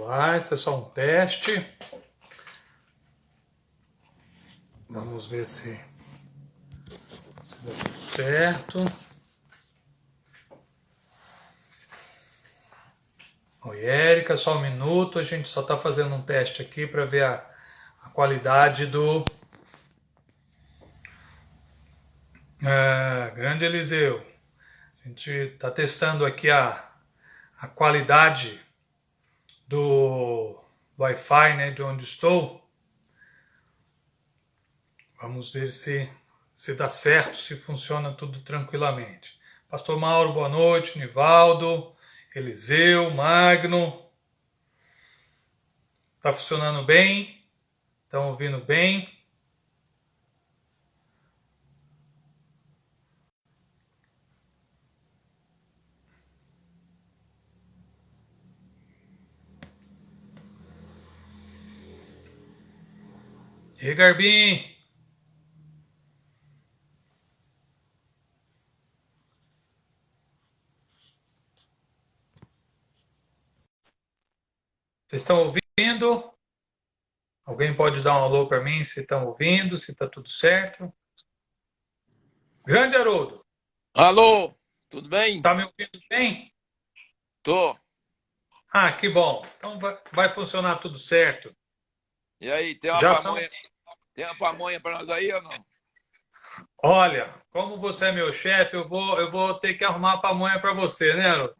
lá, esse é só um teste. Vamos ver se deu tudo certo. Oi, Érica, só um minuto. A gente só está fazendo um teste aqui para ver a qualidade do grande Eliseu. A gente está testando aqui a qualidade do Wi-Fi, né, de onde estou. Vamos ver se dá certo, se funciona tudo tranquilamente. Pastor Mauro, boa noite. Nivaldo, Eliseu, Magno. Tá funcionando bem? Estão ouvindo bem? E aí, Garbim? Vocês estão ouvindo? Alguém pode dar um alô para mim se estão ouvindo, se está tudo certo? Grande Haroldo, Alô, tudo bem? tá me ouvindo bem? Tô. Ah, que bom. Então vai funcionar tudo certo. E aí, Já são. tem uma pamonha para nós aí ou não? Olha, como você é meu chefe, eu vou ter que arrumar a pamonha para você, né, Haroldo?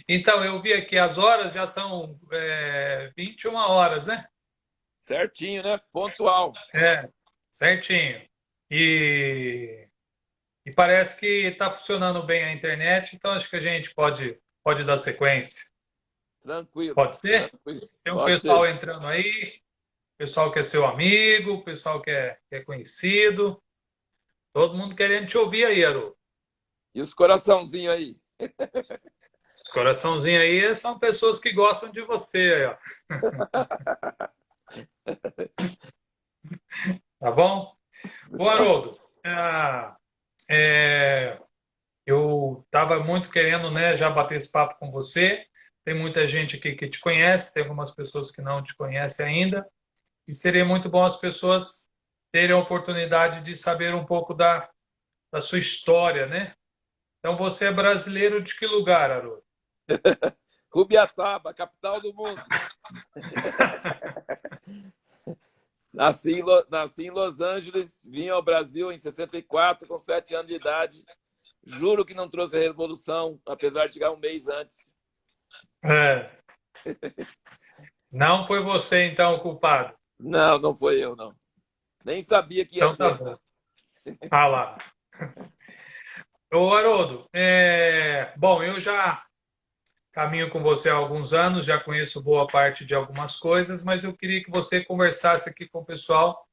Então, eu vi aqui as horas já são 21 horas, né? Certinho, né? Pontual. É, certinho. E, e parece que está funcionando bem a internet, então acho que a gente pode dar sequência. Tranquilo, Pode ser? tranquilo. Tem um Pode pessoal ser. entrando aí, pessoal que é seu amigo, pessoal que é conhecido, todo mundo querendo te ouvir aí, Haroldo. E os coraçãozinhos aí? Coraçãozinho aí são pessoas que gostam de você, aí, ó. Tá bom? Ô, Haroldo, é, eu estava muito querendo, né, já bater esse papo com você. Tem muita gente aqui que te conhece, tem algumas pessoas que não te conhecem ainda. E seria muito bom as pessoas terem a oportunidade de saber um pouco da sua história, né? Então, você é brasileiro de que lugar, Haroldo? Rubiataba, capital do mundo. Nasci em Los Angeles, vim ao Brasil em 64, com 7 anos de idade. Juro que não trouxe a revolução, apesar de chegar um mês antes. É, não foi você, então, o culpado. Não, não foi eu, não. Nem sabia que ia Então, tá ter. bom. Ah lá. Ô, Haroldo, bom, eu já caminho com você há alguns anos, já conheço boa parte de algumas coisas, mas eu queria que você conversasse aqui com o pessoal.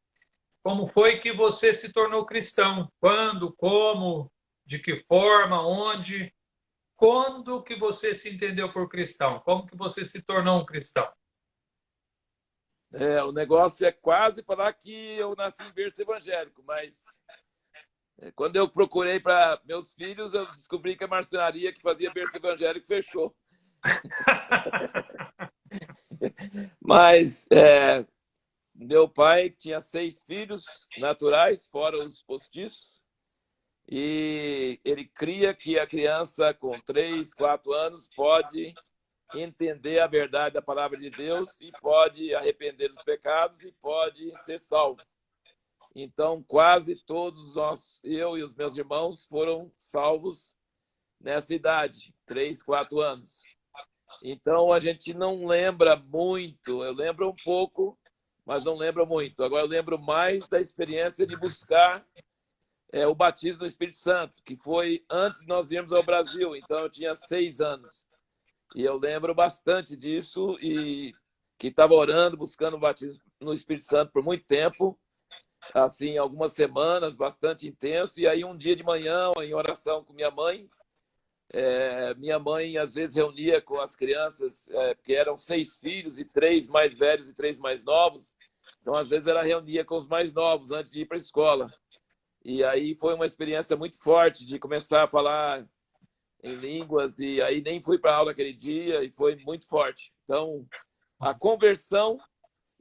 Como foi que você se tornou cristão? Quando, como, de que forma, onde? Quando que você se entendeu por cristão? Como que você se tornou um cristão? O negócio é quase falar que eu nasci em berço evangélico, mas quando eu procurei para meus filhos, eu descobri que a marcenaria que fazia berço evangélico fechou. Mas meu pai tinha 6 filhos naturais, fora os postiços, e ele cria que a criança com 3, 4 anos pode entender a verdade da palavra de Deus e pode arrepender dos pecados e pode ser salvo. Então, quase todos nós, eu e os meus irmãos, foram salvos nessa idade, 3, 4 anos. Então, a gente não lembra muito, eu lembro um pouco, mas não lembro muito. Agora, eu lembro mais da experiência de buscar o batismo do Espírito Santo, que foi antes de nós virmos ao Brasil, então eu tinha 6 anos. E eu lembro bastante disso e que estava orando, buscando o batismo no Espírito Santo por muito tempo, assim, algumas semanas, bastante intenso. E aí, um dia de manhã, em oração com minha mãe às vezes reunia com as crianças, porque eram 6 filhos, e 3 mais velhos e 3 mais novos. Então, às vezes, ela reunia com os mais novos antes de ir para a escola. E aí foi uma experiência muito forte de começar a falar em línguas, e aí nem fui para aula aquele dia, e foi muito forte. Então, a conversão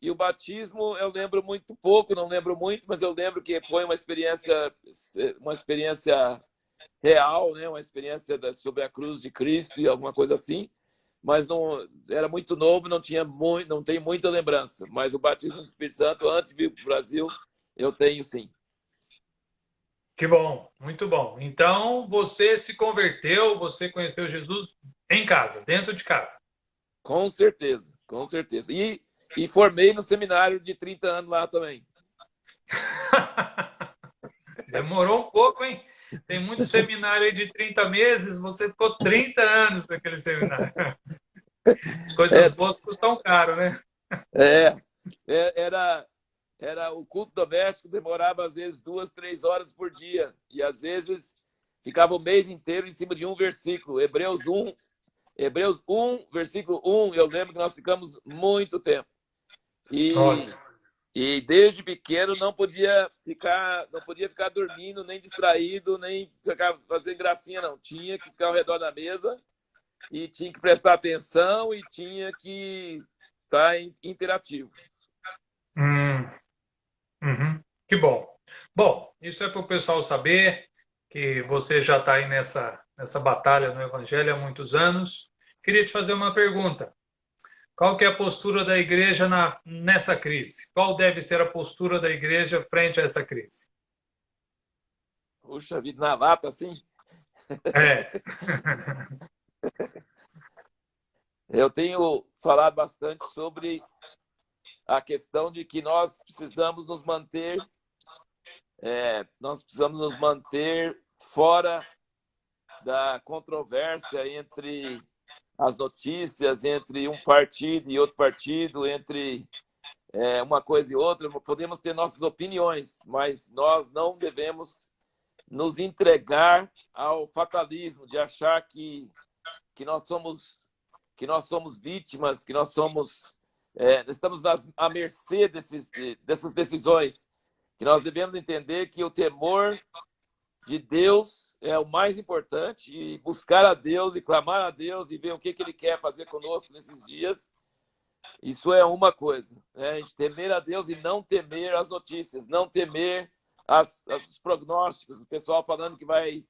e o batismo eu lembro muito pouco, não lembro muito, mas eu lembro que foi uma experiência real, né? Uma experiência sobre a cruz de Cristo e alguma coisa assim. Mas não era muito novo, não tenho muita lembrança. Mas o batismo do Espírito Santo, antes de vir para o Brasil, eu tenho sim. Que bom, muito bom. Então, você se converteu, você conheceu Jesus em casa, dentro de casa. Com certeza, com certeza. E formei no seminário de 30 anos lá também. Demorou um pouco, hein? Tem muito seminário aí de 30 meses, você ficou 30 anos naquele seminário. As coisas É, boas custam caro, né? é, era o culto doméstico, demorava às vezes 2, 3 horas por dia. E às vezes ficava o mês inteiro em cima de um versículo. Hebreus 1, versículo 1, eu lembro que nós ficamos muito tempo. E, Olha. e desde pequeno não podia ficar dormindo, nem distraído, nem ficar fazendo gracinha, não. Tinha que ficar ao redor da mesa e tinha que prestar atenção e tinha que estar interativo. Hum, uhum. Que bom. Bom, isso é para o pessoal saber que você já está aí nessa batalha no Evangelho há muitos anos. Queria te fazer uma pergunta. Qual que é a postura da igreja nessa crise? Qual deve ser a postura da igreja frente a essa crise? Puxa vida, na lata, assim. É. Eu tenho falado bastante sobre a questão de que nós precisamos nos manter fora da controvérsia entre as notícias, entre um partido e outro partido, entre uma coisa e outra. Podemos ter nossas opiniões, mas nós não devemos nos entregar ao fatalismo de achar que nós somos vítimas, que estamos à mercê dessas decisões, que nós devemos entender que o temor de Deus é o mais importante e buscar a Deus e clamar a Deus e ver o que Ele quer fazer conosco nesses dias. Isso é uma coisa, né? A gente temer a Deus e não temer as notícias, não temer os prognósticos, o pessoal falando que vai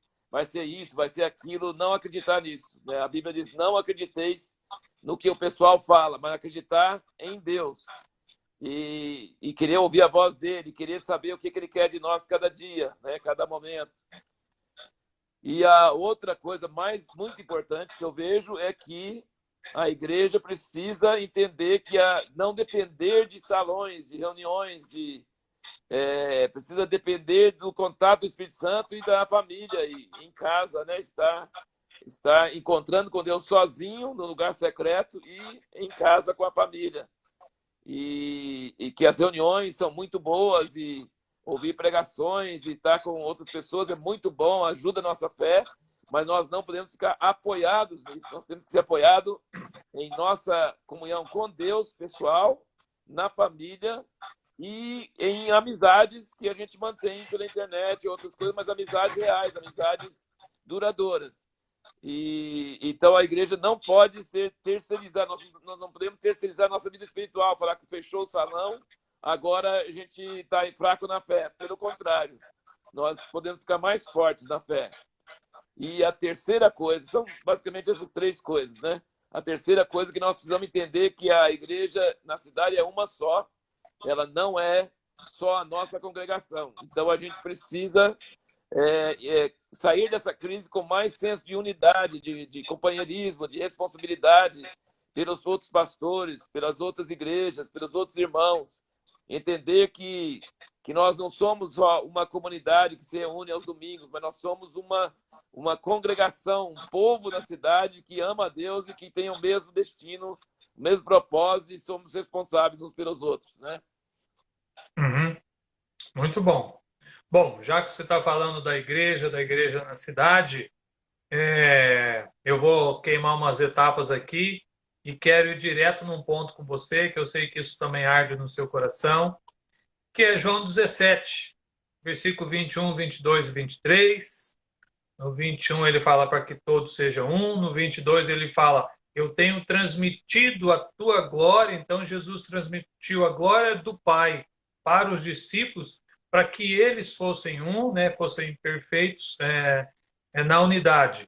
ser isso, vai ser aquilo, não acreditar nisso, né? A Bíblia diz, não acrediteis no que o pessoal fala, mas acreditar em Deus. E querer ouvir a voz dele, querer saber o que ele quer de nós cada dia, né? Cada momento. E a outra coisa muito importante que eu vejo é que a igreja precisa entender que não depender de salões, de reuniões, precisa depender do contato do Espírito Santo e da família, e em casa, né? Estar encontrando com Deus sozinho, no lugar secreto, e em casa com a família. E que as reuniões são muito boas, e ouvir pregações e estar com outras pessoas é muito bom, ajuda a nossa fé, mas nós não podemos ficar apoiados nisso. Nós temos que ser apoiados em nossa comunhão com Deus, pessoal, na família e em amizades que a gente mantém pela internet e outras coisas, mas amizades reais, amizades duradouras. Então a igreja não pode ser terceirizada, nós não podemos terceirizar a nossa vida espiritual, falar que fechou o salão, agora a gente está fraco na fé. Pelo contrário, nós podemos ficar mais fortes na fé. E a terceira coisa, são basicamente essas três coisas, né? A terceira coisa que nós precisamos entender que a igreja na cidade é uma só, ela não é só a nossa congregação. Então a gente precisa sair dessa crise com mais senso de unidade, de companheirismo, de responsabilidade pelos outros pastores, pelas outras igrejas, pelos outros irmãos. Entender que nós não somos só uma comunidade que se reúne aos domingos, mas nós somos uma congregação, um povo da cidade que ama a Deus e que tem o mesmo destino, o mesmo propósito, e somos responsáveis uns pelos outros, né? Uhum. Muito bom. Bom, já que você está falando da igreja na cidade, eu vou queimar umas etapas aqui e quero ir direto num ponto com você, que eu sei que isso também arde no seu coração, que é João 17, versículo 21, 22 e 23. No 21 ele fala para que todos sejam um. No 22 ele fala, eu tenho transmitido a tua glória. Então Jesus transmitiu a glória do Pai para os discípulos, para que eles fossem um, né, fossem perfeitos na unidade.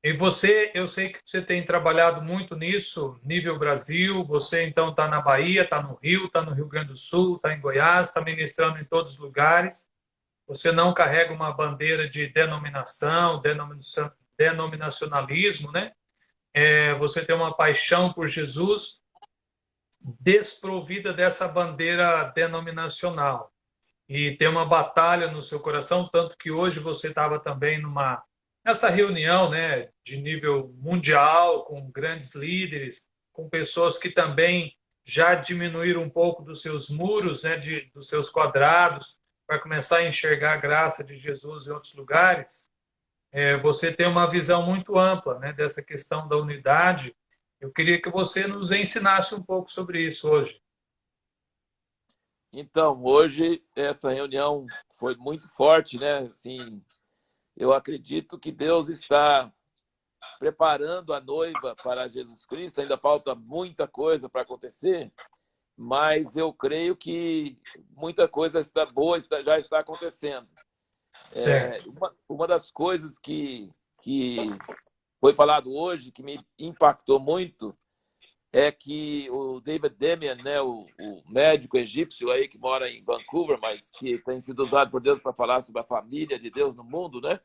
E você, eu sei que você tem trabalhado muito nisso, nível Brasil. Você então está na Bahia, está no Rio, está no Rio Grande do Sul, está em Goiás, está ministrando em todos os lugares. Você não carrega uma bandeira de denominacionalismo, né? Você tem uma paixão por Jesus, desprovida dessa bandeira denominacional. E tem uma batalha no seu coração, tanto que hoje você estava também nessa reunião, né, de nível mundial, com grandes líderes, com pessoas que também já diminuíram um pouco dos seus muros, né, dos seus quadrados, para começar a enxergar a graça de Jesus em outros lugares. Você tem uma visão muito ampla, né, dessa questão da unidade. Eu queria que você nos ensinasse um pouco sobre isso hoje. Então, hoje essa reunião foi muito forte, né? Assim, eu acredito que Deus está preparando a noiva para Jesus Cristo. Ainda falta muita coisa para acontecer, mas eu creio que muita coisa boa já está acontecendo. Certo. Uma das coisas que foi falado hoje, que me impactou muito, é que o David Demian, né, o médico egípcio aí que mora em Vancouver, mas que tem sido usado por Deus para falar sobre a família de Deus no mundo, né?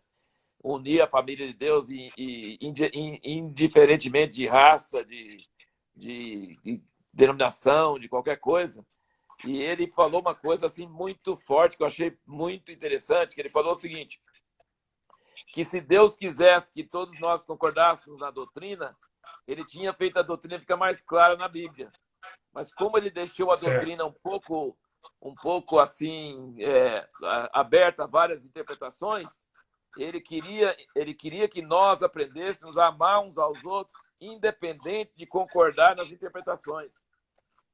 Unir a família de Deus indiferentemente de raça, de denominação, de qualquer coisa. E ele falou uma coisa assim muito forte, que eu achei muito interessante, que ele falou o seguinte, que se Deus quisesse que todos nós concordássemos na doutrina, ele tinha feito a doutrina ficar mais clara na Bíblia. Mas como ele deixou a doutrina um pouco assim, aberta a várias interpretações, ele queria que nós aprendêssemos a amar uns aos outros, independente de concordar nas interpretações.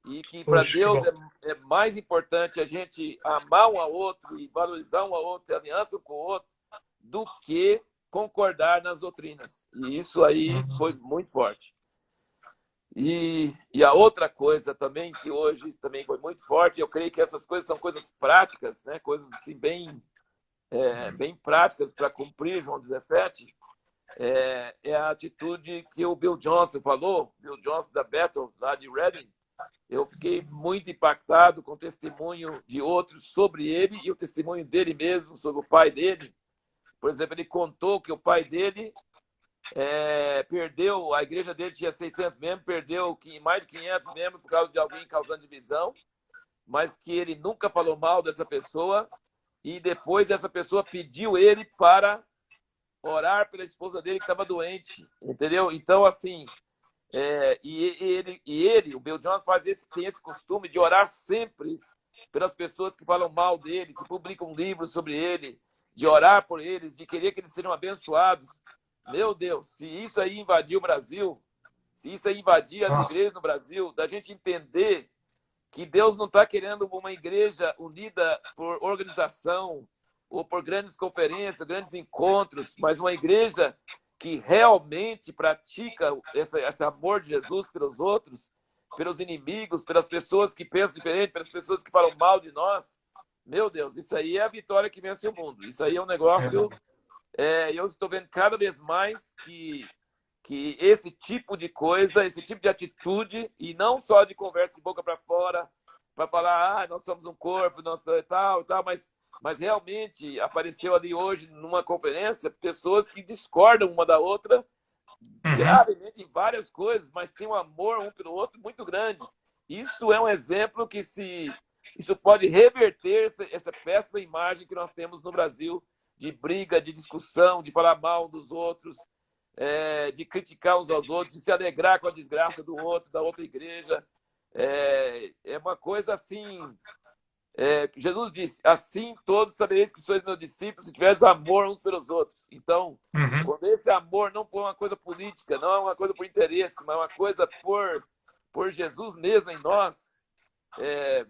E que para Deus é mais importante a gente amar um ao outro e valorizar um ao outro, ter aliança com o outro, do que concordar nas doutrinas. E isso aí foi muito forte. E a outra coisa também, que hoje também foi muito forte, eu creio que essas coisas são coisas práticas, né? Coisas assim bem práticas para cumprir João 17, é a atitude que o Bill Johnson falou, Bill Johnson da Bethel, lá de Reading. Eu fiquei muito impactado com o testemunho de outros sobre ele e o testemunho dele mesmo sobre o pai dele. Por exemplo, ele contou que o pai dele perdeu, a igreja dele tinha 600 membros, perdeu mais de 500 membros por causa de alguém causando divisão, mas que ele nunca falou mal dessa pessoa e depois essa pessoa pediu ele para orar pela esposa dele que estava doente, entendeu? Então, assim, o Bill Johnson tem esse costume de orar sempre pelas pessoas que falam mal dele, que publicam livros sobre ele, de orar por eles, de querer que eles sejam abençoados. Meu Deus, se isso aí invadir o Brasil, se isso aí invadir as igrejas no Brasil, da gente entender que Deus não está querendo uma igreja unida por organização ou por grandes conferências, grandes encontros, mas uma igreja que realmente pratica esse amor de Jesus pelos outros, pelos inimigos, pelas pessoas que pensam diferente, pelas pessoas que falam mal de nós. Meu Deus, isso aí é a vitória que vence o mundo. Isso aí é um negócio... eu estou vendo cada vez mais que esse tipo de coisa, esse tipo de atitude, e não só de conversa de boca para fora, para falar, nós somos um corpo, nós tal, mas realmente apareceu ali hoje, numa conferência, pessoas que discordam uma da outra, gravemente em várias coisas, mas tem um amor um pelo outro muito grande. Isso é um exemplo que isso pode reverter essa péssima imagem que nós temos no Brasil, de briga, de discussão, de falar mal dos outros, de criticar uns aos outros, de se alegrar com a desgraça do outro, da outra igreja. É uma coisa assim... Jesus disse, assim todos sabereis que sois meus discípulos se tiveres amor uns pelos outros. Então, quando esse amor não for uma coisa política, não é uma coisa por interesse, mas é uma coisa por Jesus mesmo em nós,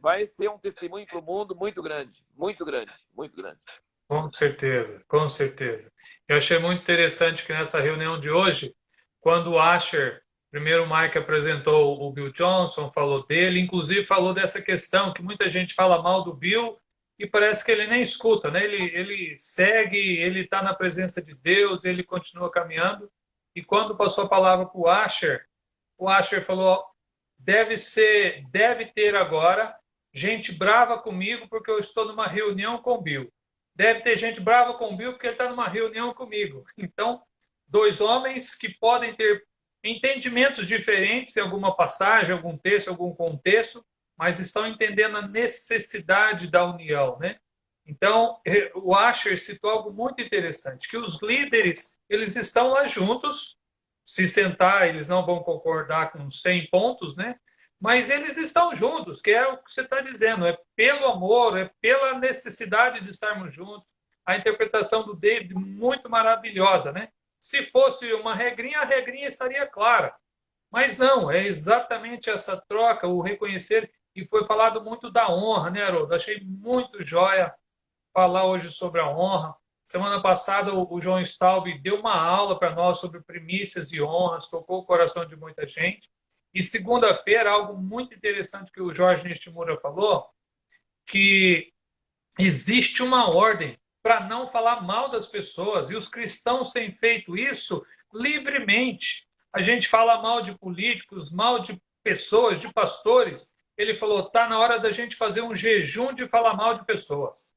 vai ser um testemunho para o mundo muito grande, muito grande, muito grande. Com certeza, com certeza. Eu achei muito interessante que nessa reunião de hoje, quando o Asher, primeiro o Mike apresentou o Bill Johnson, falou dele, inclusive falou dessa questão que muita gente fala mal do Bill e parece que ele nem escuta, né? Ele segue, ele está na presença de Deus, ele continua caminhando. E quando passou a palavra para o Asher falou: deve ter agora gente brava comigo porque eu estou numa reunião com o Bill. Deve ter gente brava com o Bill porque ele está numa reunião comigo. Então, dois homens que podem ter entendimentos diferentes em alguma passagem, algum texto, algum contexto, mas estão entendendo a necessidade da união, né? Então, o Asher citou algo muito interessante, que os líderes, eles estão lá juntos, se sentar, eles não vão concordar com 100 pontos, né? Mas eles estão juntos, que é o que você está dizendo, é pelo amor, é pela necessidade de estarmos juntos. A interpretação do David, muito maravilhosa, né? Se fosse uma regrinha, a regrinha estaria clara. Mas não, é exatamente essa troca, o reconhecer, e foi falado muito da honra, né, Haroldo? Achei muito joia falar hoje sobre a honra. Semana passada, o João Staub deu uma aula para nós sobre primícias e honras, tocou o coração de muita gente. E segunda-feira, algo muito interessante que o Jorge Nishimura falou, que existe uma ordem para não falar mal das pessoas, e os cristãos têm feito isso livremente. A gente fala mal de políticos, mal de pessoas, de pastores. Ele falou: está na hora da gente fazer um jejum de falar mal de pessoas.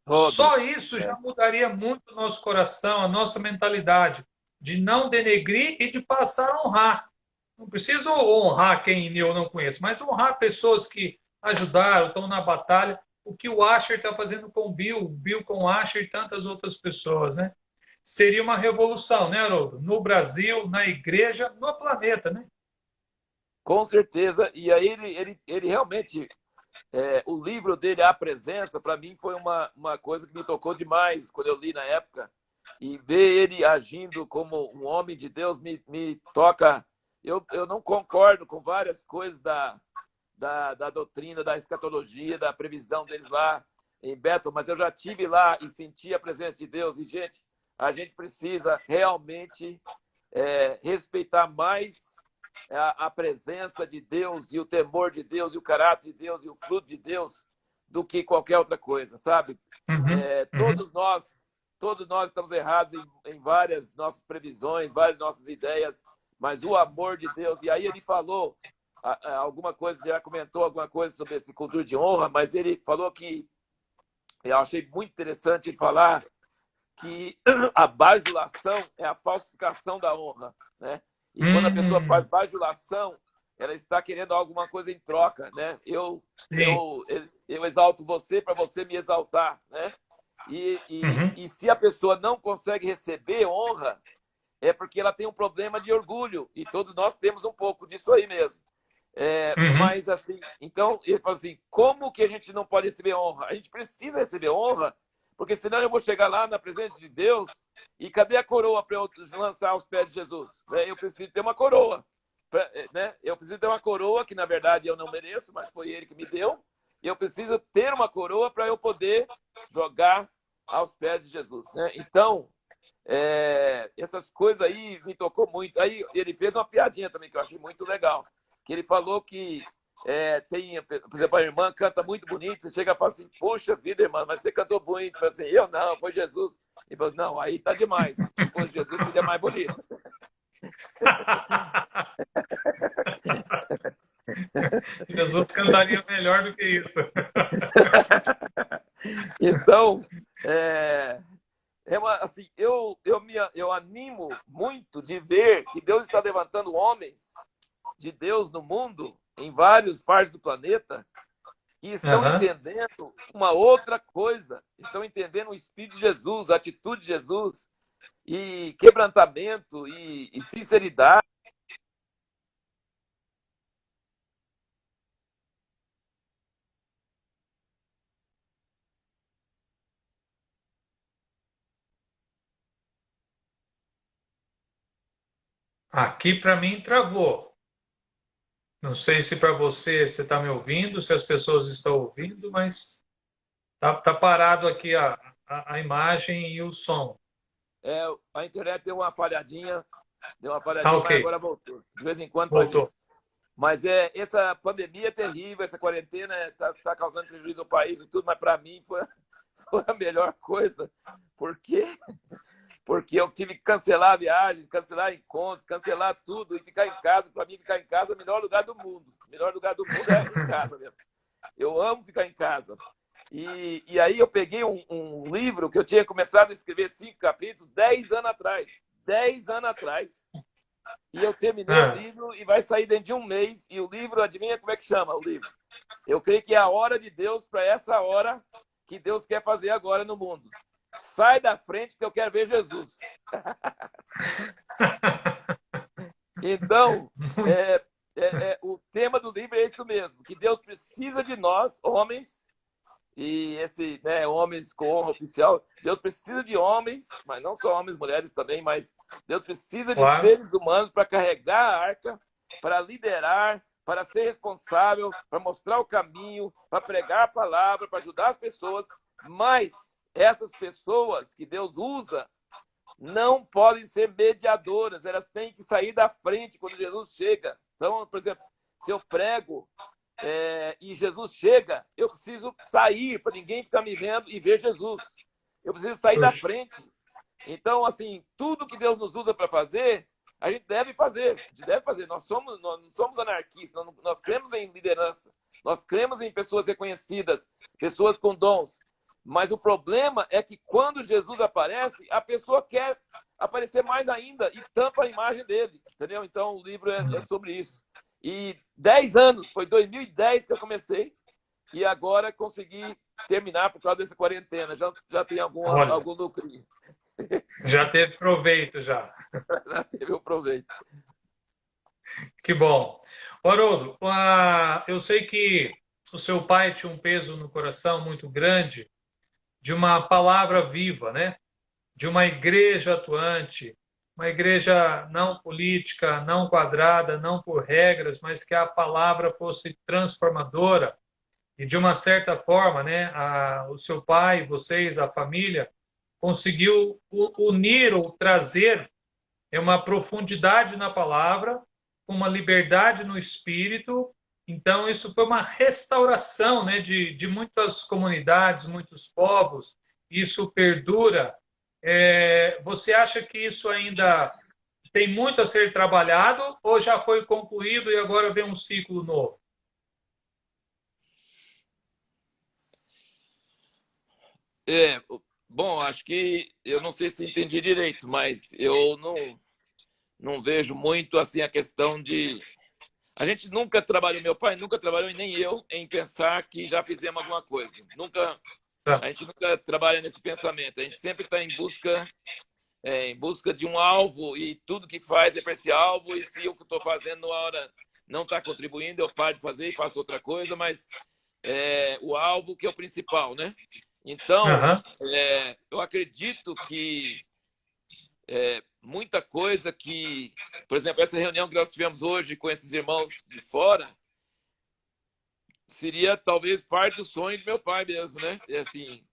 Oh, Só Deus. isso já É. mudaria muito o nosso coração, a nossa mentalidade, de não denegrir e de passar a honrar. Não preciso honrar quem eu não conheço, mas honrar pessoas que ajudaram, estão na batalha. O que o Asher está fazendo com o Bill com o Asher e tantas outras pessoas, né? Seria uma revolução, né, Haroldo? No Brasil, na igreja, no planeta, né? Com certeza. E aí ele realmente, o livro dele, A Presença, para mim foi uma coisa que me tocou demais quando eu li na época. E ver ele agindo como um homem de Deus me toca. Eu não concordo com várias coisas da doutrina, da escatologia, da previsão deles lá em Bethel, mas eu já tive lá e senti a presença de Deus. E, gente, a gente precisa realmente respeitar mais a presença de Deus e o temor de Deus e o caráter de Deus e o fruto de Deus do que qualquer outra coisa, sabe? Uhum, É, uhum, todos nós estamos errados em várias nossas previsões, várias nossas ideias, mas o amor de Deus. E aí ele falou alguma coisa, já comentou alguma coisa sobre esse cultura de honra, mas ele falou que eu achei muito interessante ele falar que a bajulação é a falsificação da honra, né? E quando a pessoa faz uhum, bajulação, ela está querendo alguma coisa em troca, né? sim. Eu exalto você para você me exaltar, né? Uhum, E se a pessoa não consegue receber honra, é porque ela tem um problema de orgulho. E todos nós temos um pouco disso aí mesmo. uhum, Mas assim, então ele fala assim: como que a gente não pode receber honra? A gente precisa receber honra, porque senão eu vou chegar lá na presença de Deus e cadê a coroa para eu lançar aos pés de Jesus? Eu preciso ter uma coroa. Né? Eu preciso ter uma coroa que na verdade eu não mereço, mas foi ele que me deu. E eu preciso ter uma coroa para eu poder jogar aos pés de Jesus. Né? Então, essas coisas aí me tocou muito. Aí ele fez uma piadinha também que eu achei muito legal, que ele falou que tem, por exemplo, a irmã canta muito bonito, você chega e fala assim: poxa vida, irmã, mas você cantou bonito. Eu assim: eu não, foi Jesus. Ele falou: não, aí tá demais. Se fosse Jesus, seria mais bonito. Jesus cantaria melhor do que isso. Então, assim, eu animo muito de ver que Deus está levantando homens de Deus no mundo, em várias partes do planeta, que estão Uhum. entendendo uma outra coisa, estão entendendo o Espírito de Jesus, a atitude de Jesus, e quebrantamento e sinceridade. Aqui para mim travou. Não sei se para você você está me ouvindo, se as pessoas estão ouvindo, mas tá parado aqui a imagem e o som. A internet deu uma Ah, falhadinha, ok. mas agora voltou. De vez em quando faz Voltou. isso. Mas essa pandemia é terrível, essa quarentena está causando prejuízo ao país e tudo, mas para mim foi a melhor coisa, porque eu tive que cancelar a viagem, cancelar encontros, cancelar tudo e ficar em casa. Para mim, ficar em casa é o melhor lugar do mundo. O melhor lugar do mundo é em casa mesmo. Eu amo ficar em casa. E aí eu peguei um livro que eu tinha começado a escrever 5 capítulos 10 anos atrás. 10 anos atrás. E eu terminei o livro e vai sair dentro de um mês. E o livro, adivinha como é que chama o livro? Eu creio que é a hora de Deus para essa hora que Deus quer fazer agora no mundo. Sai da frente que eu quero ver Jesus. Então, o tema do livro é isso mesmo, que Deus precisa de nós, homens, e homens com honra oficial. Deus precisa de homens, mas não só homens, mulheres também, mas Deus precisa de Claro. seres humanos para carregar a arca, para liderar, para ser responsável, para mostrar o caminho, para pregar a palavra, para ajudar as pessoas. Mas essas pessoas que Deus usa não podem ser mediadoras, elas têm que sair da frente quando Jesus chega. Então, por exemplo, se eu prego e Jesus chega, eu preciso sair para ninguém ficar me vendo e ver Jesus. Eu preciso sair da frente. Então, assim, tudo que Deus nos usa para fazer, a gente deve fazer. A gente deve fazer. Nós não somos anarquistas, nós cremos em liderança. Nós cremos em pessoas reconhecidas, pessoas com dons. Mas o problema é que quando Jesus aparece, a pessoa quer aparecer mais ainda e tampa a imagem dele, entendeu? Então o livro é sobre isso. E 10 anos, foi 2010 que eu comecei e agora consegui terminar por causa dessa quarentena. Já tem algum lucro. Já teve proveito, já. Já teve o proveito. Que bom. Haroldo, eu sei que o seu pai tinha um peso no coração muito grande de uma palavra viva, né? De uma igreja atuante, uma igreja não política, não quadrada, não por regras, mas que a palavra fosse transformadora. E de uma certa forma, né, o seu pai, vocês, a família, conseguiu unir ou trazer uma profundidade na palavra, uma liberdade no espírito. Então, isso foi uma restauração, né, de muitas comunidades, muitos povos. Isso perdura. Você acha que isso ainda tem muito a ser trabalhado ou já foi concluído e agora vem um ciclo novo? Bom, acho que eu não sei se entendi direito, mas eu não vejo muito assim a questão de. A gente nunca trabalhou, meu pai nunca trabalhou, e nem eu, em pensar que já fizemos alguma coisa. A gente nunca trabalha nesse pensamento. A gente sempre está em busca de um alvo e tudo que faz é para esse alvo. E se o que estou fazendo na hora não está contribuindo, eu paro de fazer e faço outra coisa, mas o alvo que é o principal, né? Então, eu acredito que muita coisa que, por exemplo, essa reunião que nós tivemos hoje com esses irmãos de fora, seria talvez parte do sonho do meu pai mesmo, né? Assim,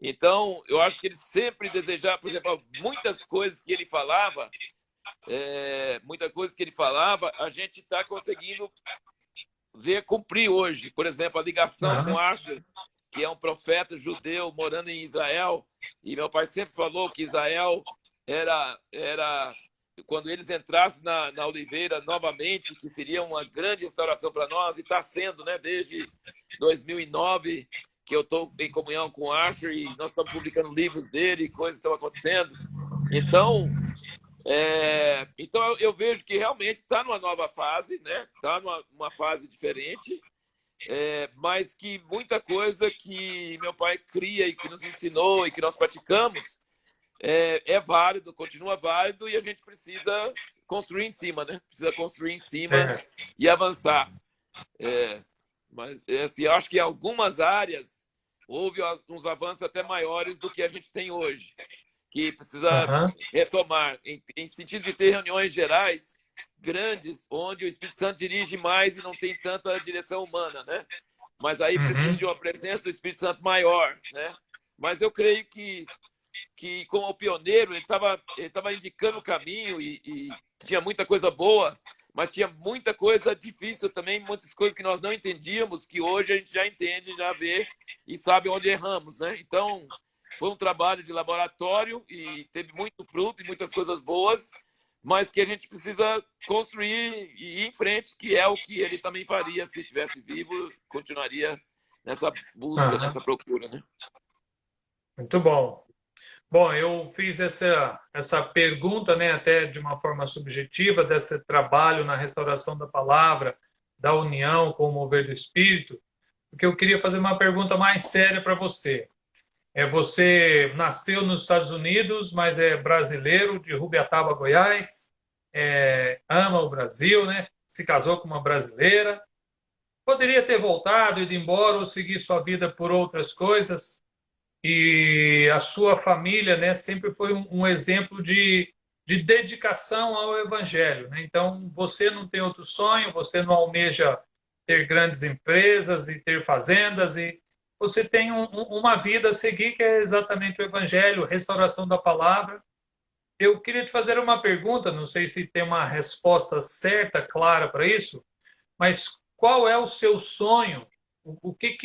então, eu acho que ele sempre desejava, por exemplo, muitas coisas que ele falava, a gente está conseguindo ver cumprir hoje. Por exemplo, a ligação com Asher, que é um profeta judeu morando em Israel, e meu pai sempre falou que Israel era quando eles entrassem na Oliveira novamente, que seria uma grande restauração para nós, e está sendo, né? Desde 2009 que eu estou em comunhão com o Asher e nós estamos publicando livros dele, coisas estão acontecendo. Então eu vejo que realmente está numa nova fase, né? Está numa fase diferente, mas que muita coisa que meu pai cria e que nos ensinou e que nós praticamos é válido, continua válido, e a gente precisa construir em cima, né? Precisa construir em cima e avançar. Mas assim, eu acho que em algumas áreas houve uns avanços até maiores do que a gente tem hoje, que precisa retomar, em sentido de ter reuniões gerais grandes, onde o Espírito Santo dirige mais e não tem tanta direção humana, né? Mas aí precisa de uma presença do Espírito Santo maior, né? mas eu creio que como pioneiro, ele tava indicando o caminho e tinha muita coisa boa, mas tinha muita coisa difícil também, muitas coisas que nós não entendíamos, que hoje a gente já entende, já vê e sabe onde erramos, né? Então, foi um trabalho de laboratório e teve muito fruto e muitas coisas boas, mas que a gente precisa construir e ir em frente, que é o que ele também faria se estivesse vivo, continuaria nessa busca, Aham. nessa procura, né? Muito bom. Bom, eu fiz essa pergunta, né, até de uma forma subjetiva, desse trabalho na restauração da palavra, da união com o mover do Espírito, porque eu queria fazer uma pergunta mais séria para você. Você nasceu nos Estados Unidos, mas é brasileiro, de Rubiataba, Goiás, ama o Brasil, né? Se casou com uma brasileira. Poderia ter voltado, ido embora ou seguir sua vida por outras coisas, e a sua família, né, sempre foi um exemplo de dedicação ao Evangelho, né? Então, você não tem outro sonho, você não almeja ter grandes empresas e ter fazendas, e você tem uma vida a seguir que é exatamente o Evangelho, restauração da palavra. Eu queria te fazer uma pergunta, não sei se tem uma resposta certa, clara para isso, mas qual é o seu sonho? O que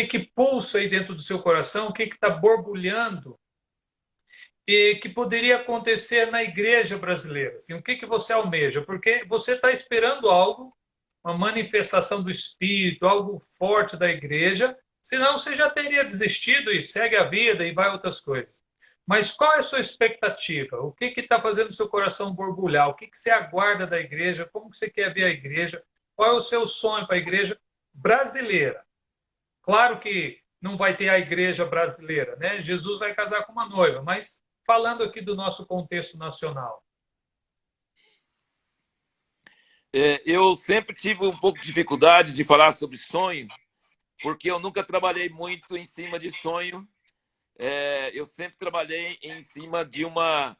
que pulsa aí dentro do seu coração? O que está borbulhando e que poderia acontecer na igreja brasileira? Assim, o que você almeja? Porque você está esperando algo, uma manifestação do Espírito, algo forte da igreja, senão você já teria desistido e segue a vida e vai a outras coisas. Mas qual é a sua expectativa? O que está fazendo o seu coração borbulhar? O que você aguarda da igreja? Como que você quer ver a igreja? Qual é o seu sonho para a igreja brasileira? Claro que não vai ter a igreja brasileira, né? Jesus vai casar com uma noiva, mas falando aqui do nosso contexto nacional. Eu sempre tive um pouco de dificuldade de falar sobre sonho, porque eu nunca trabalhei muito em cima de sonho. Eu sempre trabalhei em cima de uma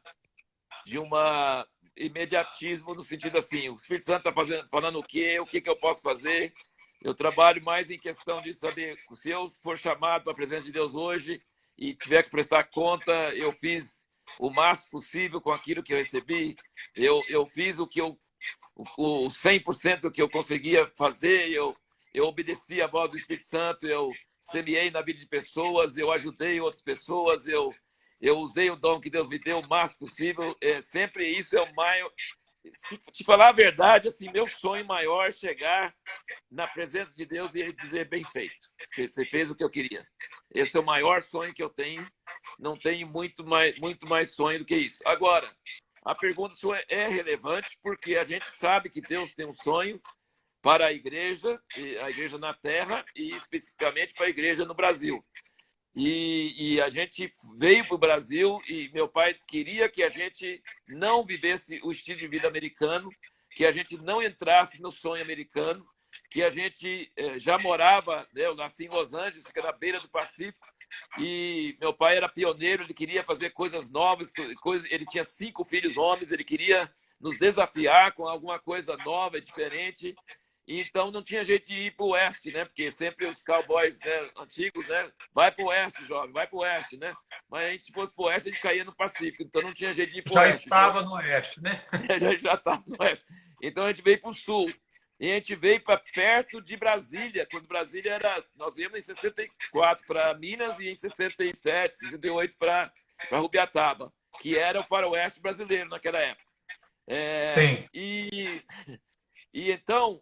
imediatismo no sentido assim, o Espírito Santo está falando o que eu posso fazer. Eu trabalho mais em questão de saber se eu for chamado para a presença de Deus hoje e tiver que prestar conta, eu fiz o máximo possível com aquilo que eu recebi. Eu fiz o 100% que eu conseguia fazer, eu obedeci a voz do Espírito Santo, eu semeei na vida de pessoas, eu ajudei outras pessoas, eu usei o dom que Deus me deu o máximo possível. Sempre isso é o maior. Se te falar a verdade, assim, meu sonho maior é chegar na presença de Deus e ele dizer bem feito. Você fez o que eu queria. Esse é o maior sonho que eu tenho. Não tenho muito mais sonho do que isso. Agora, a pergunta sua é relevante porque a gente sabe que Deus tem um sonho para a igreja na Terra e especificamente para a igreja no Brasil. E a gente veio para o Brasil e meu pai queria que a gente não vivesse o estilo de vida americano, que a gente não entrasse no sonho americano, que a gente já morava, né, eu nasci em Los Angeles, que era na beira do Pacífico, e meu pai era pioneiro, ele queria fazer coisas novas, ele tinha 5 filhos homens, ele queria nos desafiar com alguma coisa nova e diferente. Então não tinha jeito de ir para o oeste, né? Porque sempre os cowboys, né, antigos, né? Vai para o oeste, jovem, vai para o oeste, né? Mas a gente, se fosse para o oeste, a gente caía no Pacífico. Então não tinha jeito de ir para o Já oeste. Então estava no oeste, né? já estava no oeste. Então a gente veio para o sul. E a gente veio para perto de Brasília, quando Brasília era. Nós viemos em 64 para Minas e em 67, 68 para Rubiataba, que era o faroeste brasileiro naquela época. É, Sim. e então,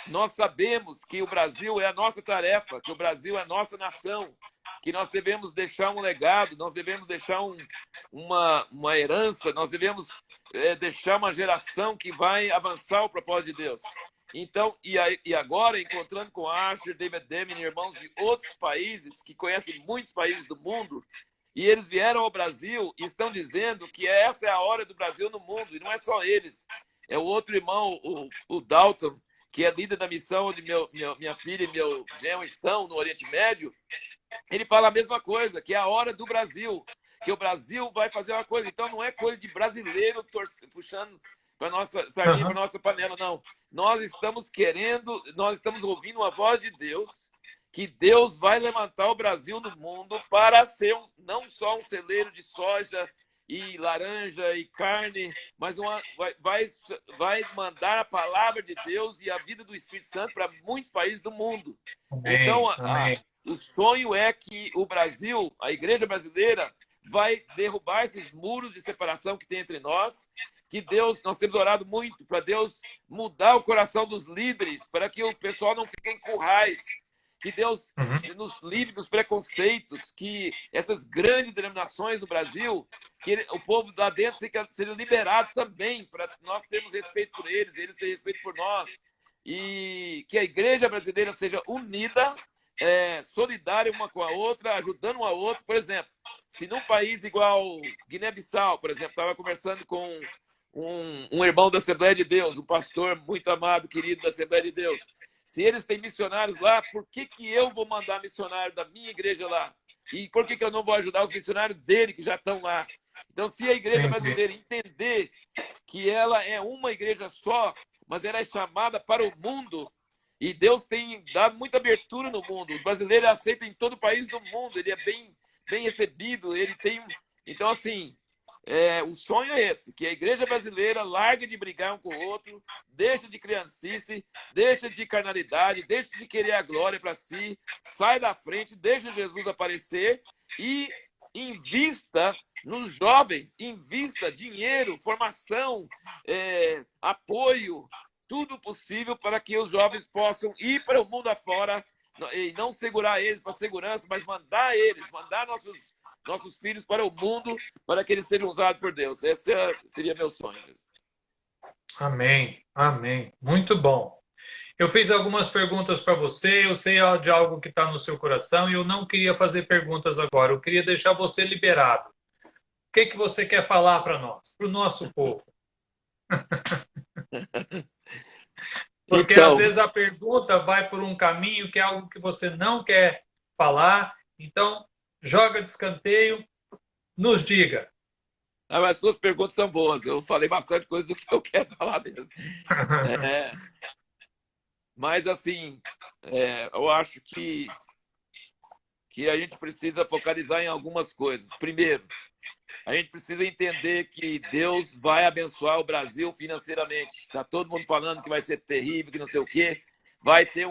nós sabemos que o Brasil é a nossa tarefa, que o Brasil é a nossa nação, que nós devemos deixar um legado, nós devemos deixar uma herança, nós devemos deixar uma geração que vai avançar o propósito de Deus. Então, e agora, encontrando com Asher, David Demin, irmãos de outros países, que conhecem muitos países do mundo, e eles vieram ao Brasil e estão dizendo que essa é a hora do Brasil no mundo, e não é só eles. É o outro irmão, o Dalton, que é líder da missão onde minha filha e meu genro estão no Oriente Médio. Ele fala a mesma coisa, que é a hora do Brasil, que o Brasil vai fazer uma coisa. Então não é coisa de brasileiro puxando para nossa sardinha, para Uhum. nossa panela, não. Nós estamos ouvindo a voz de Deus, que Deus vai levantar o Brasil no mundo para ser não só um celeiro de soja e laranja e carne, mas vai mandar a palavra de Deus e a vida do Espírito Santo para muitos países do mundo. Então, Amém. Amém. o sonho é que o Brasil, a igreja brasileira, vai derrubar esses muros de separação que tem entre nós, que Deus, nós temos orado muito para Deus mudar o coração dos líderes, para que o pessoal não fique em currais, que Deus nos livre dos preconceitos, que essas grandes denominações do Brasil, que o povo lá dentro seja liberado também, para nós termos respeito por eles, eles terem respeito por nós, e que a igreja brasileira seja unida, solidária uma com a outra, ajudando uma a outra. Por exemplo, se num país igual Guiné-Bissau, por exemplo, estava conversando com um irmão da Assembleia de Deus, um pastor muito amado, querido da Assembleia de Deus. Se eles têm missionários lá, por que eu vou mandar missionário da minha igreja lá? E por que eu não vou ajudar os missionários dele que já estão lá? Então, se a igreja brasileira entender que ela é uma igreja só, mas ela é chamada para o mundo, e Deus tem dado muita abertura no mundo. Os brasileiros aceitam em todo o país do mundo, ele é bem recebido, ele tem... Então, assim, o sonho é esse, que a igreja brasileira largue de brigar um com o outro, deixe de criancice, deixe de carnalidade, deixe de querer a glória para si, sai da frente, deixe Jesus aparecer e invista nos jovens, invista dinheiro, formação, apoio, tudo possível para que os jovens possam ir para o mundo afora e não segurar eles para segurança, mas mandar eles, mandar nossos filhos para o mundo, para que eles sejam usados por Deus. Esse seria meu sonho. Amém. Amém. Muito bom. Eu fiz algumas perguntas para você, eu sei de algo que está no seu coração e eu não queria fazer perguntas agora, eu queria deixar você liberado. O que você quer falar para nós, para o nosso povo? Porque Então, às vezes a pergunta vai por um caminho que é algo que você não quer falar, então joga de escanteio, nos diga. as suas perguntas são boas, eu falei bastante coisa do que eu quero falar mesmo. Mas, assim, eu acho que a gente precisa focalizar em algumas coisas. Primeiro, a gente precisa entender que Deus vai abençoar o Brasil financeiramente. Está todo mundo falando que vai ser terrível, que não sei o quê. Vai ter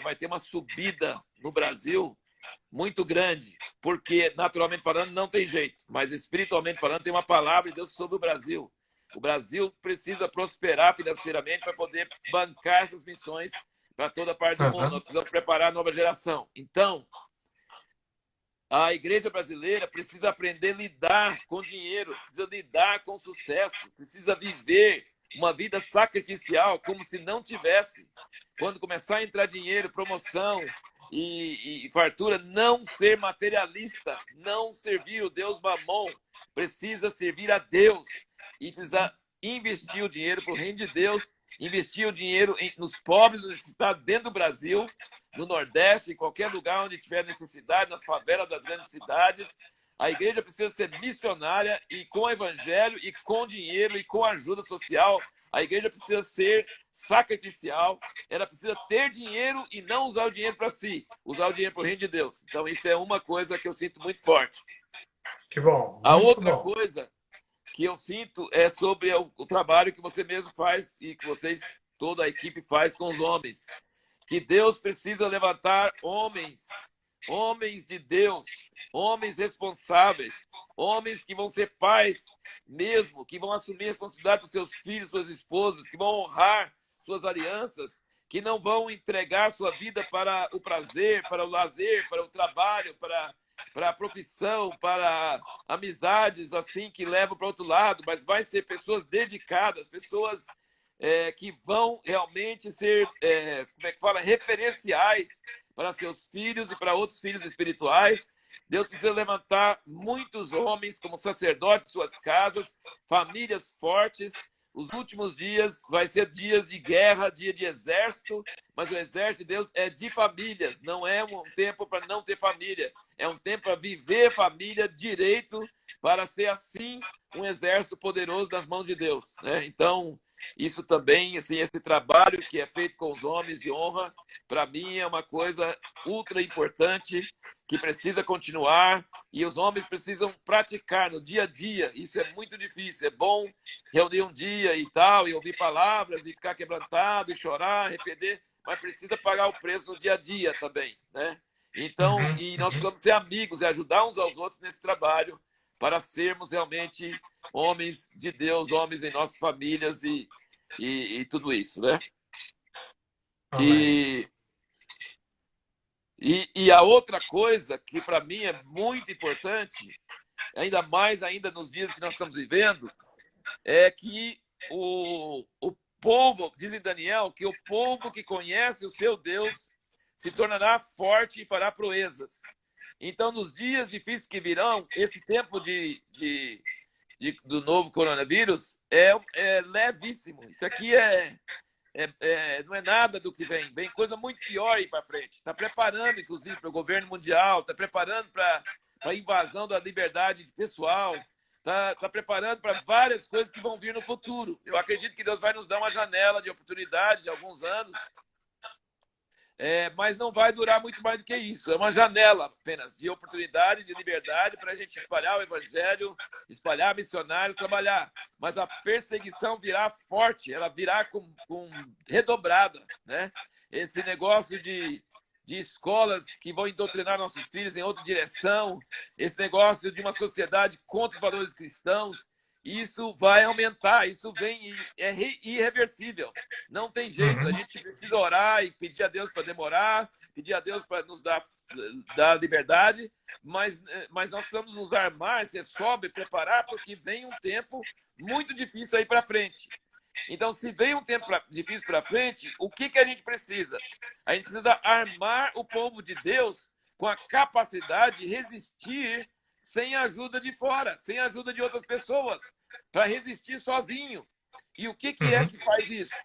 vai ter uma subida no Brasil muito grande, porque, naturalmente falando, não tem jeito, mas espiritualmente falando, tem uma palavra de Deus sobre o Brasil. O Brasil precisa prosperar financeiramente para poder bancar essas missões para toda parte do mundo. Nós precisamos preparar a nova geração. Então, a igreja brasileira precisa aprender a lidar com dinheiro, precisa lidar com sucesso, precisa viver uma vida sacrificial como se não tivesse. Quando começar a entrar dinheiro, promoção e fartura, não ser materialista, não servir o Deus Mamon, precisa servir a Deus e precisa investir o dinheiro para o reino de Deus, investir o dinheiro nos pobres, nos necessitados dentro do Brasil, no Nordeste, em qualquer lugar onde tiver necessidade, nas favelas das grandes cidades. A igreja precisa ser missionária e com o evangelho e com dinheiro e com ajuda social. A igreja precisa ser sacrificial, ela precisa ter dinheiro e não usar o dinheiro para si, usar o dinheiro para o reino de Deus. Então, isso é uma coisa que eu sinto muito forte. Que bom. A outra coisa que eu sinto é sobre o trabalho que você mesmo faz e que toda a equipe faz com os homens. Que Deus precisa levantar homens de Deus, homens responsáveis, homens que vão ser pais mesmo, que vão assumir responsabilidade para seus filhos, suas esposas, que vão honrar suas alianças, que não vão entregar sua vida para o prazer, para o lazer, para o trabalho, para a profissão, para amizades assim que levam para outro lado, mas vai ser pessoas dedicadas, pessoas que vão realmente ser, referenciais para seus filhos e para outros filhos espirituais. Deus precisa levantar muitos homens como sacerdotes de suas casas, famílias fortes. Os últimos dias vai ser dias de guerra, dia de exército, mas o exército de Deus é de famílias, não é um tempo para não ter família, é um tempo para viver família direito, para ser assim um exército poderoso nas mãos de Deus, né? Então, Isso também, assim, esse trabalho que é feito com os homens de honra, para mim é uma coisa ultra importante que precisa continuar e os homens precisam praticar no dia a dia. Isso é muito difícil. É bom reunir um dia e tal, e ouvir palavras, e ficar quebrantado, e chorar, arrepender, mas precisa pagar o preço no dia a dia também, né? Então, Uhum, e nós uhum. precisamos ser amigos e ajudar uns aos outros nesse trabalho para sermos realmente homens de Deus, homens em nossas famílias e tudo isso, né? Amém. E, e a outra coisa que para mim é muito importante, ainda mais ainda nos dias que nós estamos vivendo, é que o povo, diz em Daniel, que o povo que conhece o seu Deus se tornará forte e fará proezas. Então, nos dias difíceis que virão, esse tempo do novo coronavírus é levíssimo. Isso aqui não é nada do que vem. Vem coisa muito pior aí para frente. Está preparando, inclusive, para o governo mundial, está preparando para a invasão da liberdade pessoal, está preparando para várias coisas que vão vir no futuro. Eu acredito que Deus vai nos dar uma janela de oportunidade de alguns anos, mas não vai durar muito mais do que isso. É uma janela apenas de oportunidade, de liberdade para a gente espalhar o evangelho, espalhar missionários, trabalhar. Mas a perseguição virá forte, ela virá com redobrada, né? Esse negócio de escolas que vão doutrinar nossos filhos em outra direção, esse negócio de uma sociedade contra os valores cristãos, isso vai aumentar, isso vem é irreversível. Não tem jeito, a Uhum, gente precisa orar e pedir a Deus para demorar, pedir a Deus para nos dar liberdade, mas nós precisamos nos armar, ser sóbrio, preparar, porque vem um tempo muito difícil aí para frente. Então, se vem um tempo difícil para frente, o que a gente precisa? A gente precisa armar o povo de Deus com a capacidade de resistir sem a ajuda de fora, sem a ajuda de outras pessoas, para resistir sozinho. E o que é uhum, que faz isso?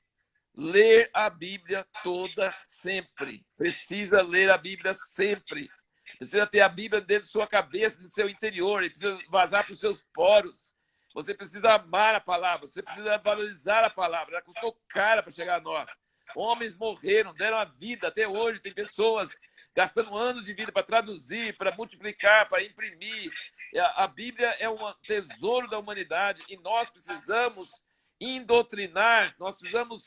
Ler a Bíblia toda sempre. Precisa ler a Bíblia sempre. Precisa ter a Bíblia dentro de sua cabeça, no seu interior, e precisa vazar para os seus poros. Você precisa amar a palavra, você precisa valorizar a palavra. Ela custou cara para chegar a nós. Homens morreram, deram a vida. Até hoje tem pessoas gastando anos de vida para traduzir, para multiplicar, para imprimir. A Bíblia é um tesouro da humanidade e nós precisamos indoutrinar, nós precisamos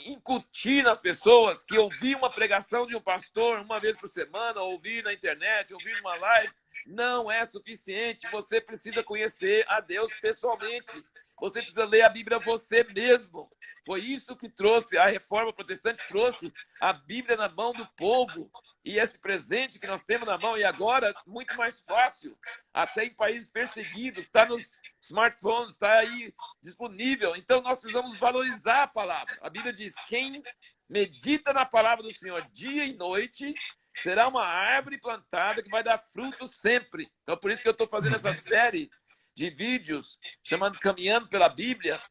incutir nas pessoas que ouvir uma pregação de um pastor uma vez por semana, ouvir na internet, ouvir numa live, não é suficiente. Você precisa conhecer a Deus pessoalmente. Você precisa ler a Bíblia você mesmo. Foi isso que trouxe, a reforma protestante trouxe a Bíblia na mão do povo. E esse presente que nós temos na mão, e agora, muito mais fácil, até em países perseguidos, está nos smartphones, está aí disponível. Então, nós precisamos valorizar a palavra. A Bíblia diz, quem medita na palavra do Senhor dia e noite, será uma árvore plantada que vai dar fruto sempre. Então, por isso que eu estou fazendo essa série de vídeos, chamando Caminhando pela Bíblia.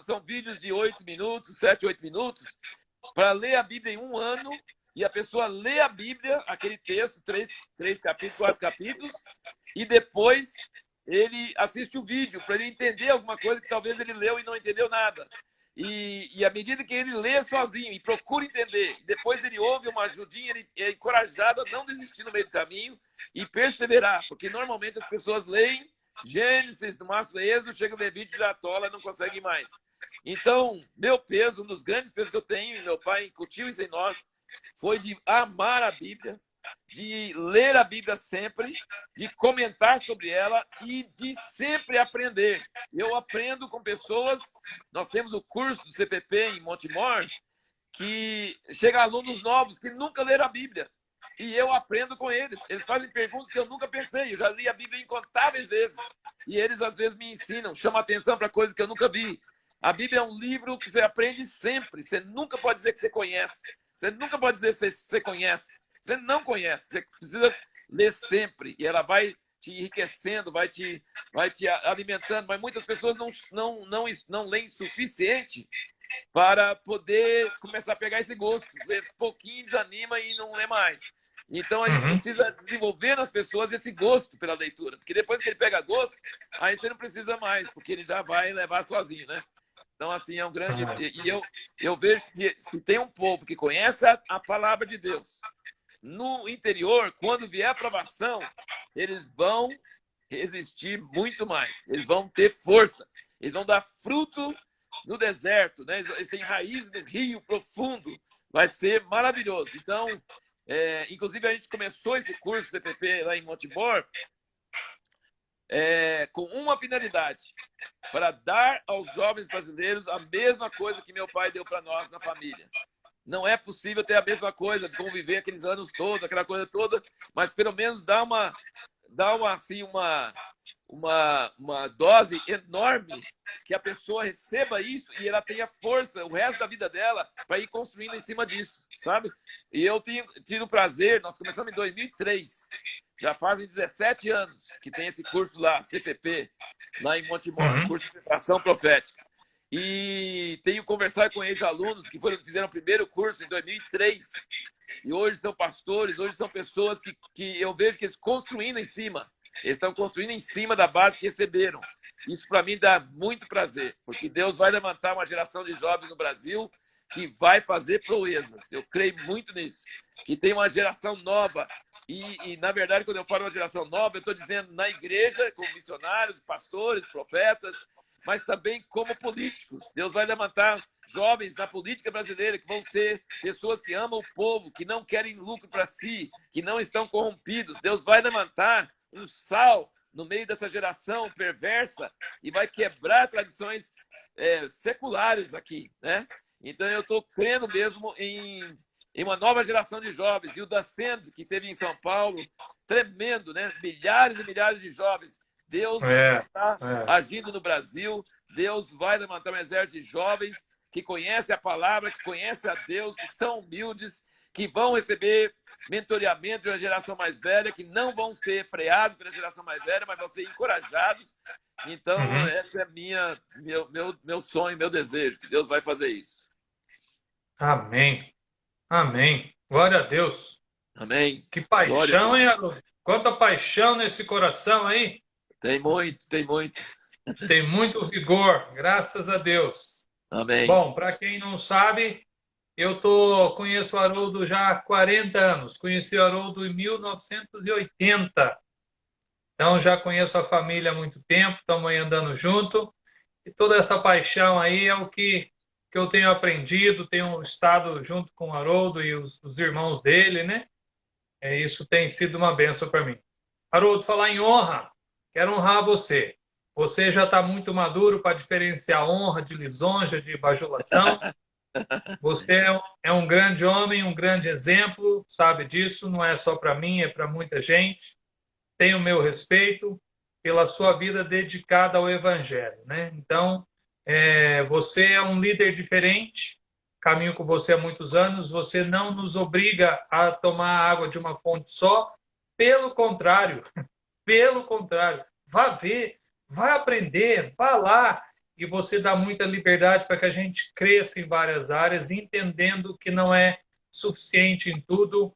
São vídeos de 8 minutos, 7, 8 minutos, para ler a Bíblia em um ano, e a pessoa lê a Bíblia, aquele texto, três capítulos, 4 capítulos, e depois ele assiste o vídeo para ele entender alguma coisa que talvez ele leu e não entendeu nada. E à medida que ele lê sozinho e procura entender, depois ele ouve uma ajudinha, ele é encorajado a não desistir no meio do caminho e perseverar, porque normalmente as pessoas leem Gênesis, no máximo Êxodo, chega no Levítico, já atola, não consegue mais. Então, meu peso, um dos grandes pesos que eu tenho, e meu pai incutiu isso em nós, foi de amar a Bíblia, de ler a Bíblia sempre, de comentar sobre ela e de sempre aprender. Eu aprendo com pessoas, nós temos o curso do CPP em Montemor, que chega alunos novos que nunca leram a Bíblia. E eu aprendo com eles. Eles fazem perguntas que eu nunca pensei. Eu já li a Bíblia incontáveis vezes. E eles, às vezes, me ensinam, chamam atenção para coisas que eu nunca vi. A Bíblia é um livro que você aprende sempre. Você nunca pode dizer que você conhece. Você nunca pode dizer que você conhece. Você não conhece. Você precisa ler sempre. E ela vai te enriquecendo, vai te alimentando. Mas muitas pessoas não leem o suficiente para poder começar a pegar esse gosto. Lê pouquinho, desanima e não lê mais. Então a gente uhum. precisa desenvolver nas pessoas esse gosto pela leitura, porque depois que ele pega gosto, aí você não precisa mais, porque ele já vai levar sozinho, né? Então, assim, é um grande... Ah, Eu vejo que se tem um povo que conhece a palavra de Deus, no interior, quando vier a provação, eles vão resistir muito mais. Eles vão ter força. Eles vão dar fruto no deserto, né? Eles têm raiz no rio profundo. Vai ser maravilhoso. Então, inclusive, a gente começou esse curso CPP lá em Montemor com uma finalidade: para dar aos jovens brasileiros a mesma coisa que meu pai deu para nós na família. Não é possível ter a mesma coisa, conviver aqueles anos todos, aquela coisa toda, mas pelo menos dar assim, uma dose enorme, que a pessoa receba isso e ela tenha força o resto da vida dela para ir construindo em cima disso, sabe? E eu tenho tido o prazer, nós começamos em 2003, já fazem 17 anos que tem esse curso lá, CPP, lá em Montemor, uhum. curso de preparação profética. E tenho conversado com ex-alunos que fizeram o primeiro curso em 2003 e hoje são pastores, hoje são pessoas que eu vejo que eles construindo em cima. Eles estão construindo em cima da base que receberam. Isso para mim dá muito prazer, porque Deus vai levantar uma geração de jovens no Brasil que vai fazer proezas. Eu creio muito nisso, que tem uma geração nova. Na verdade, quando eu falo uma geração nova, eu estou dizendo na igreja, como missionários, pastores, profetas, mas também como políticos. Deus vai levantar jovens na política brasileira que vão ser pessoas que amam o povo, que não querem lucro para si, que não estão corrompidos. Deus vai levantar um sal no meio dessa geração perversa e vai quebrar tradições seculares aqui, né? Então eu estou crendo mesmo em uma nova geração de jovens. E o Dascendo, que teve em São Paulo, tremendo, né? Milhares e milhares de jovens. Deus É, está é. agindo no Brasil. Deus vai levantar um exército de jovens que conhecem a palavra, que conhecem a Deus, que são humildes, que vão receber mentoreamento de uma geração mais velha, que não vão ser freados pela geração mais velha, mas vão ser encorajados. Então, Uhum. esse é meu sonho, meu desejo, que Deus vai fazer isso. Amém. Amém. Glória a Deus. Amém. Que Glória a paixão, Deus. hein, Haroldo? Quanta paixão nesse coração aí. Tem muito, tem muito. Tem muito vigor, graças a Deus. Amém. Bom, para quem não sabe, conheço o Haroldo já há 40 anos. Conheci o Haroldo em 1980. Então já conheço a família há muito tempo, estamos aí andando junto. E toda essa paixão aí é o que eu tenho aprendido, tenho estado junto com o Haroldo e os irmãos dele, né? Isso tem sido uma benção para mim. Haroldo, falar em honra, quero honrar você. Você já está muito maduro para diferenciar honra de lisonja, de bajulação. Você é um grande homem, um grande exemplo, sabe disso, não é só para mim, é para muita gente. Tenho o meu respeito pela sua vida dedicada ao Evangelho, né? Então, você é um líder diferente, caminho com você há muitos anos, você não nos obriga a tomar água de uma fonte só, pelo contrário, pelo contrário, vá ver, vá aprender, vá lá, e você dá muita liberdade para que a gente cresça em várias áreas, entendendo que não é suficiente em tudo.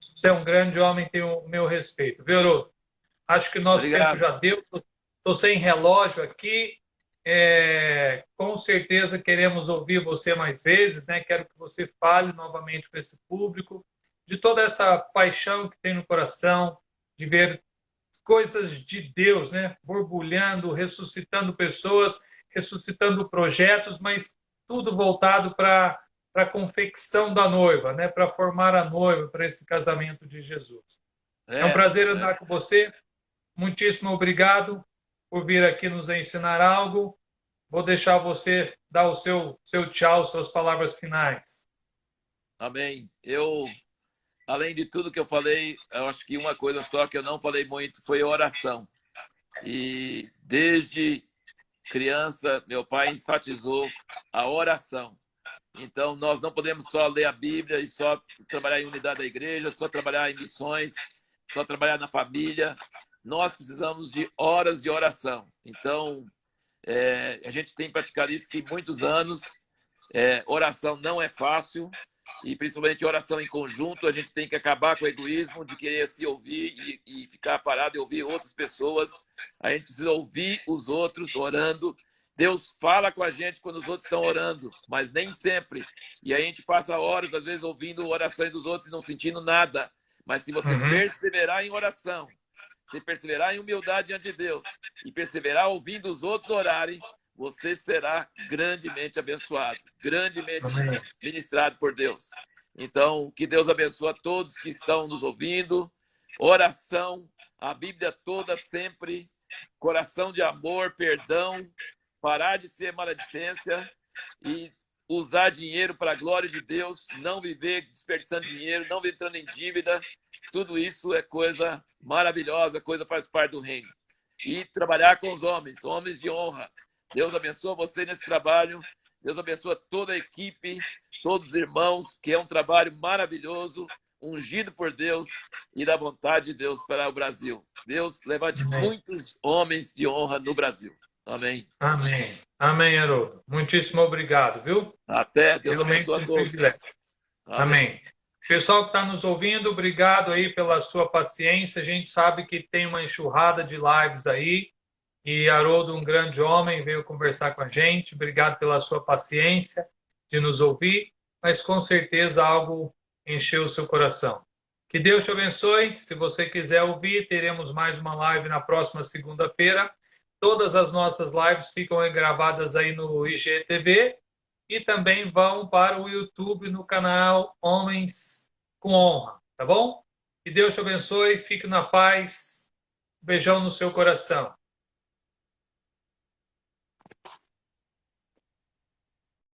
Você é um grande homem, tem o meu respeito. Viu, Haroldo? Acho que nosso tempo Obrigado. já deu. Estou sem relógio aqui. Com certeza queremos ouvir você mais vezes, né? Quero que você fale novamente com esse público de toda essa paixão que tem no coração, de ver coisas de Deus, né? Borbulhando, ressuscitando pessoas, ressuscitando projetos, mas tudo voltado para a confecção da noiva, né? Para formar a noiva para esse casamento de Jesus. É um É, prazer é. andar com você. Muitíssimo obrigado por vir aqui nos ensinar algo. Vou deixar você dar o seu tchau, suas palavras finais. Amém. Além de tudo que eu falei, eu acho que uma coisa só que eu não falei muito foi a oração. E desde criança, meu pai enfatizou a oração. Então, nós não podemos só ler a Bíblia e só trabalhar em unidade da igreja, só trabalhar em missões, só trabalhar na família. Nós precisamos de horas de oração. Então, a gente tem praticado isso que muitos anos. Oração não é fácil, e principalmente oração em conjunto. A gente tem que acabar com o egoísmo de querer se ouvir e ficar parado e ouvir outras pessoas. A gente precisa ouvir os outros orando Deus fala com a gente quando os outros estão orando, mas nem sempre. E aí a gente passa horas, às vezes, ouvindo orações dos outros e não sentindo nada. Mas se você Uhum. perseverar em oração, se perseverar em humildade diante de Deus e perseverar ouvindo os outros orarem, você será grandemente abençoado, grandemente Amém. ministrado por Deus. Então, que Deus abençoe a todos que estão nos ouvindo. Oração, a Bíblia toda sempre, coração de amor, perdão, parar de ser maledicência e usar dinheiro para a glória de Deus, não viver desperdiçando dinheiro, não entrando em dívida. Tudo isso é coisa maravilhosa, coisa faz parte do reino. E trabalhar com os homens, homens de honra. Deus abençoe você nesse trabalho. Deus abençoe toda a equipe, todos os irmãos, que é um trabalho maravilhoso, ungido por Deus e da vontade de Deus para o Brasil. Deus levante Amém. muitos homens de honra no Brasil. Amém. Amém. Amém, Haroldo. Muitíssimo obrigado, viu? Até. Deus Realmente abençoe a um privilégio. todos. Amém. Amém. Pessoal que está nos ouvindo, obrigado aí pela sua paciência. A gente sabe que tem uma enxurrada de lives aí. E Haroldo, um grande homem, veio conversar com a gente. Obrigado pela sua paciência de nos ouvir, mas com certeza algo encheu o seu coração. Que Deus te abençoe. Se você quiser ouvir, teremos mais uma live na próxima segunda-feira. Todas as nossas lives ficam gravadas aí no IGTV e também vão para o YouTube no canal Homens com Honra, tá bom? Que Deus te abençoe, fique na paz. Beijão no seu coração.